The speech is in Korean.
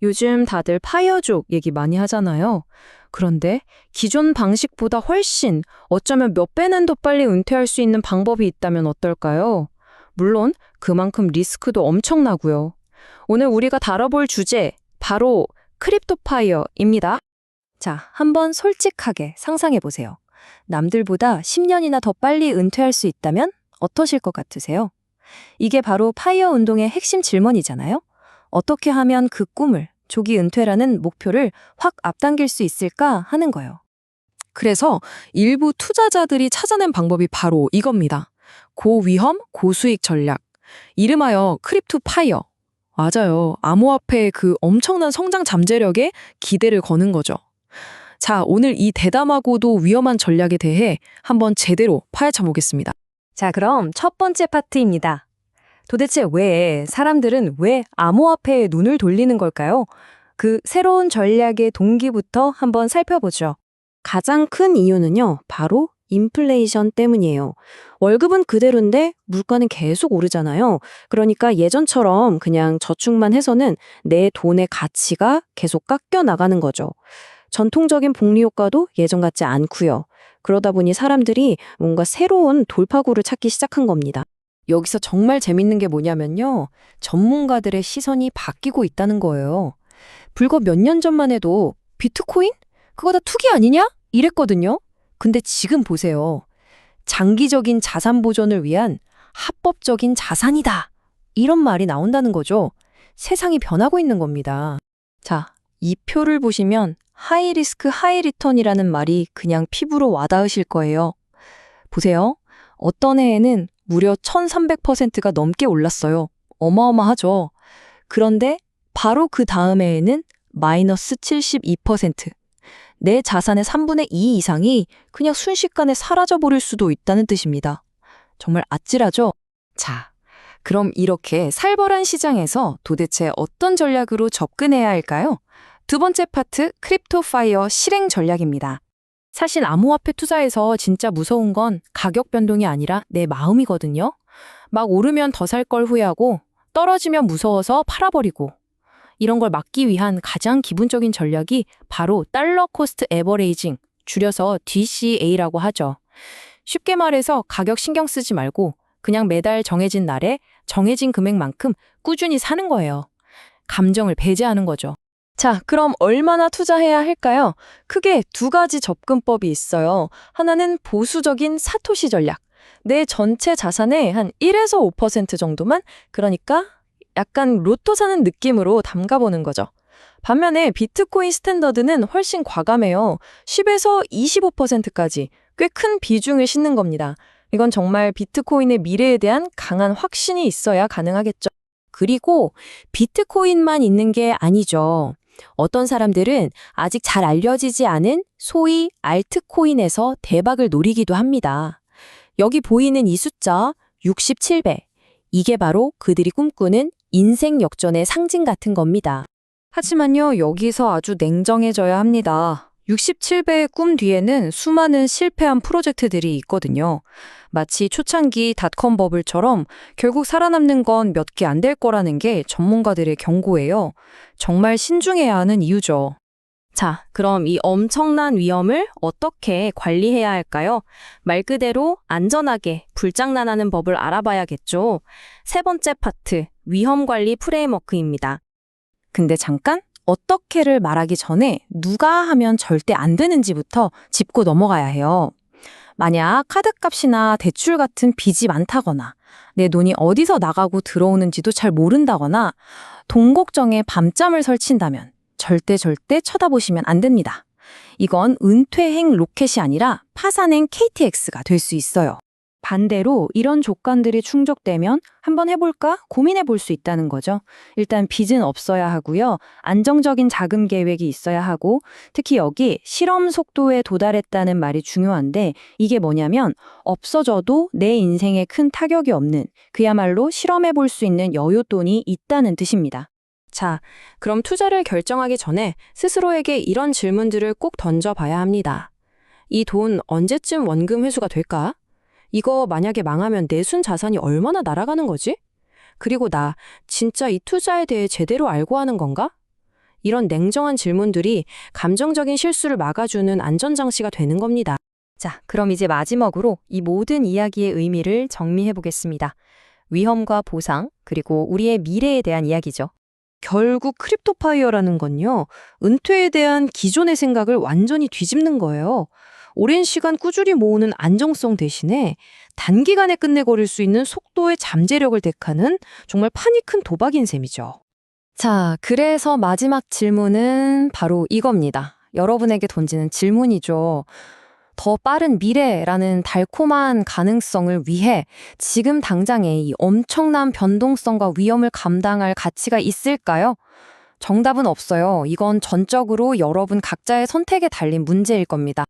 요즘 다들 파이어족 얘기 많이 하잖아요. 그런데 기존 방식보다 훨씬 어쩌면 몇 배는 더 빨리 은퇴할 수 있는 방법이 있다면 어떨까요? 물론 그만큼 리스크도 엄청나고요. 오늘 우리가 다뤄볼 주제 바로 크립토파이어입니다. 자, 한번 솔직하게 상상해 보세요. 남들보다 10년이나 더 빨리 은퇴할 수 있다면 어떠실 것 같으세요? 이게 바로 파이어 운동의 핵심 질문이잖아요. 어떻게 하면 그 꿈을, 조기 은퇴라는 목표를 확 앞당길 수 있을까 하는 거예요. 그래서 일부 투자자들이 찾아낸 방법이 바로 이겁니다. 고위험, 고수익 전략. 이름하여 크립토 파이어. 맞아요. 암호화폐의 그 엄청난 성장 잠재력에 기대를 거는 거죠. 자, 오늘 이 대담하고도 위험한 전략에 대해 한번 제대로 파헤쳐 보겠습니다. 자, 그럼 첫 번째 파트입니다. 도대체 사람들은 왜 암호화폐에 눈을 돌리는 걸까요? 그 새로운 전략의 동기부터 한번 살펴보죠. 가장 큰 이유는요, 바로 인플레이션 때문이에요. 월급은 그대로인데 물가는 계속 오르잖아요. 그러니까 예전처럼 그냥 저축만 해서는 내 돈의 가치가 계속 깎여 나가는 거죠. 전통적인 복리 효과도 예전 같지 않고요. 그러다 보니 사람들이 뭔가 새로운 돌파구를 찾기 시작한 겁니다. 여기서 정말 재밌는 게 뭐냐면요. 전문가들의 시선이 바뀌고 있다는 거예요. 불과 몇 년 전만 해도 비트코인? 그거 다 투기 아니냐? 이랬거든요. 근데 지금 보세요. 장기적인 자산 보존을 위한 합법적인 자산이다. 이런 말이 나온다는 거죠. 세상이 변하고 있는 겁니다. 자, 이 표를 보시면 하이 리스크 하이 리턴이라는 말이 그냥 피부로 와닿으실 거예요. 보세요. 어떤 해에는 무려 1300%가 넘게 올랐어요. 어마어마하죠. 그런데 바로 그 다음 해에는 마이너스 72%. 내 자산의 3분의 2 이상이 그냥 순식간에 사라져버릴 수도 있다는 뜻입니다. 정말 아찔하죠? 자, 그럼 이렇게 살벌한 시장에서 도대체 어떤 전략으로 접근해야 할까요? 두 번째 파트, 크립토 파이어 실행 전략입니다. 사실 암호화폐 투자에서 진짜 무서운 건 가격 변동이 아니라 내 마음이거든요. 막 오르면 더 살 걸 후회하고 떨어지면 무서워서 팔아버리고 이런 걸 막기 위한 가장 기본적인 전략이 바로 달러 코스트 에버레이징, 줄여서 DCA라고 하죠. 쉽게 말해서 가격 신경 쓰지 말고 그냥 매달 정해진 날에 정해진 금액만큼 꾸준히 사는 거예요. 감정을 배제하는 거죠. 자, 그럼 얼마나 투자해야 할까요? 크게 두 가지 접근법이 있어요. 하나는 보수적인 사토시 전략. 내 전체 자산의 한 1에서 5% 정도만, 그러니까 약간 로또 사는 느낌으로 담가보는 거죠. 반면에 비트코인 스탠더드는 훨씬 과감해요. 10에서 25%까지 꽤 큰 비중을 싣는 겁니다. 이건 정말 비트코인의 미래에 대한 강한 확신이 있어야 가능하겠죠. 그리고 비트코인만 있는 게 아니죠. 어떤 사람들은 아직 잘 알려지지 않은 소위 알트코인에서 대박을 노리기도 합니다. 여기 보이는 이 숫자 67배. 이게 바로 그들이 꿈꾸는 인생 역전의 상징 같은 겁니다. 하지만요, 여기서 아주 냉정해져야 합니다. 67배의 꿈 뒤에는 수많은 실패한 프로젝트들이 있거든요. 마치 초창기 닷컴 버블처럼 결국 살아남는 건 몇 개 안 될 거라는 게 전문가들의 경고예요. 정말 신중해야 하는 이유죠. 자, 그럼 이 엄청난 위험을 어떻게 관리해야 할까요? 말 그대로 안전하게 불장난하는 법을 알아봐야겠죠. 세 번째 파트, 위험 관리 프레임워크입니다. 근데 잠깐, 어떻게를 말하기 전에 누가 하면 절대 안 되는지부터 짚고 넘어가야 해요. 만약 카드값이나 대출 같은 빚이 많다거나 내 돈이 어디서 나가고 들어오는지도 잘 모른다거나 돈 걱정에 밤잠을 설친다면 절대 쳐다보시면 안 됩니다. 이건 은퇴행 로켓이 아니라 파산행 KTX가 될 수 있어요. 반대로 이런 조건들이 충족되면 한번 해볼까 고민해 볼 수 있다는 거죠. 일단 빚은 없어야 하고요. 안정적인 자금 계획이 있어야 하고 특히 여기 실험 속도에 도달했다는 말이 중요한데 이게 뭐냐면 없어져도 내 인생에 큰 타격이 없는 그야말로 실험해 볼 수 있는 여윳돈이 있다는 뜻입니다. 자, 그럼 투자를 결정하기 전에 스스로에게 이런 질문들을 꼭 던져봐야 합니다. 이 돈 언제쯤 원금 회수가 될까? 이거 만약에 망하면 내순 자산이 얼마나 날아가는 거지? 그리고 나 진짜 이 투자에 대해 제대로 알고 하는 건가? 이런 냉정한 질문들이 감정적인 실수를 막아주는 안전장치가 되는 겁니다. 자, 그럼 이제 마지막으로 이 모든 이야기의 의미를 정리해 보겠습니다. 위험과 보상, 그리고 우리의 미래에 대한 이야기죠. 결국 크립토파이어라는 건요, 은퇴에 대한 기존의 생각을 완전히 뒤집는 거예요. 오랜 시간 꾸준히 모으는 안정성 대신에 단기간에 끝내버릴 수 있는 속도의 잠재력을 택하는 정말 판이 큰 도박인 셈이죠. 자, 그래서 마지막 질문은 바로 이겁니다. 여러분에게 던지는 질문이죠. 더 빠른 미래라는 달콤한 가능성을 위해 지금 당장의 이 엄청난 변동성과 위험을 감당할 가치가 있을까요? 정답은 없어요. 이건 전적으로 여러분 각자의 선택에 달린 문제일 겁니다.